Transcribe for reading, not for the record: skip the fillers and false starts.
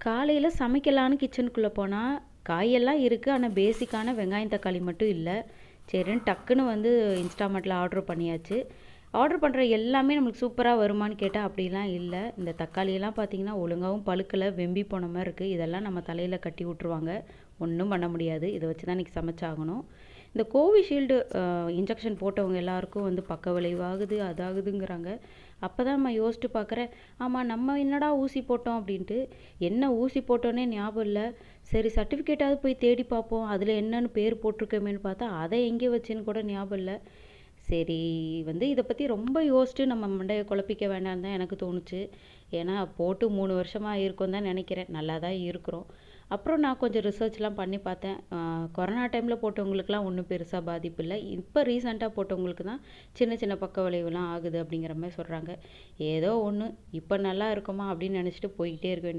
காலையில் சமைக்கலான்னு கிச்சனுக்குள்ளே போனால் காயெல்லாம் இருக்குது, ஆனால் பேசிக்கான வெங்காயம் தக்காளி மட்டும் இல்லை. சரின்னு டக்குன்னு வந்து இன்ஸ்டாமார்ட்டில் ஆர்டர் பண்ணியாச்சு. ஆர்டர் பண்ணுற எல்லாமே நம்மளுக்கு சூப்பராக வருமானு கேட்டால் அப்படிலாம் இல்லை. இந்த தக்காளியெல்லாம் பார்த்திங்கன்னா ஒழுங்காகவும் பழுக்கலை, வெம்பி போன மாதிரி இருக்குது. இதெல்லாம் நம்ம தலையில் கட்டி விட்ருவாங்க, ஒன்றும் பண்ண முடியாது. இதை வச்சு தான் இன்றைக்கி சமைச்சாகணும். இந்த கோவிஷீல்டு இன்ஜெக்ஷன் போட்டவங்க எல்லாருக்கும் வந்து பக்க விளைவாகுது, அதாகுதுங்கிறாங்க. அப்போ தான் நம்ம யோசிச்சு பார்க்குறேன், ஆமாம் நம்ம என்னடா ஊசி போட்டோம் அப்படின்ட்டு. என்ன ஊசி போட்டோன்னே ஞாபகம் இல்லை. சரி சர்டிஃபிகேட்டாவது போய் தேடி பார்ப்போம், அதில் என்னென்னு பேர் போட்டிருக்கோமேன்னு பார்த்தா அதை எங்கே வச்சேன்னு கூட ஞாபகம் இல்லை. சரி வந்து இதை பற்றி ரொம்ப யோசிச்சு நம்ம மண்டையை குழப்பிக்க வேண்டாம்னு தான் எனக்கு தோணுச்சு. ஏன்னா போட்டு 3 வருஷமாக இருக்கும் தான் நினைக்கிறேன், நல்லா தான் இருக்கிறோம். அப்புறம் நான் கொஞ்சம் ரிசர்ச்லாம் பண்ணி பார்த்தேன். கொரோனா டைமில் போட்டவங்களுக்குலாம் ஒன்றும் பெருசாக பாதிப்பு இல்லை. இப்போ ரீசெண்டாக போட்டவங்களுக்கு தான் சின்ன சின்ன பக்க விளைவுலாம் ஆகுது அப்படிங்கிற மாதிரி சொல்கிறாங்க. ஏதோ ஒன்று, இப்போ நல்லா இருக்குமா அப்படின்னு நினச்சிட்டு போய்கிட்டே இருக்க வேண்டியது.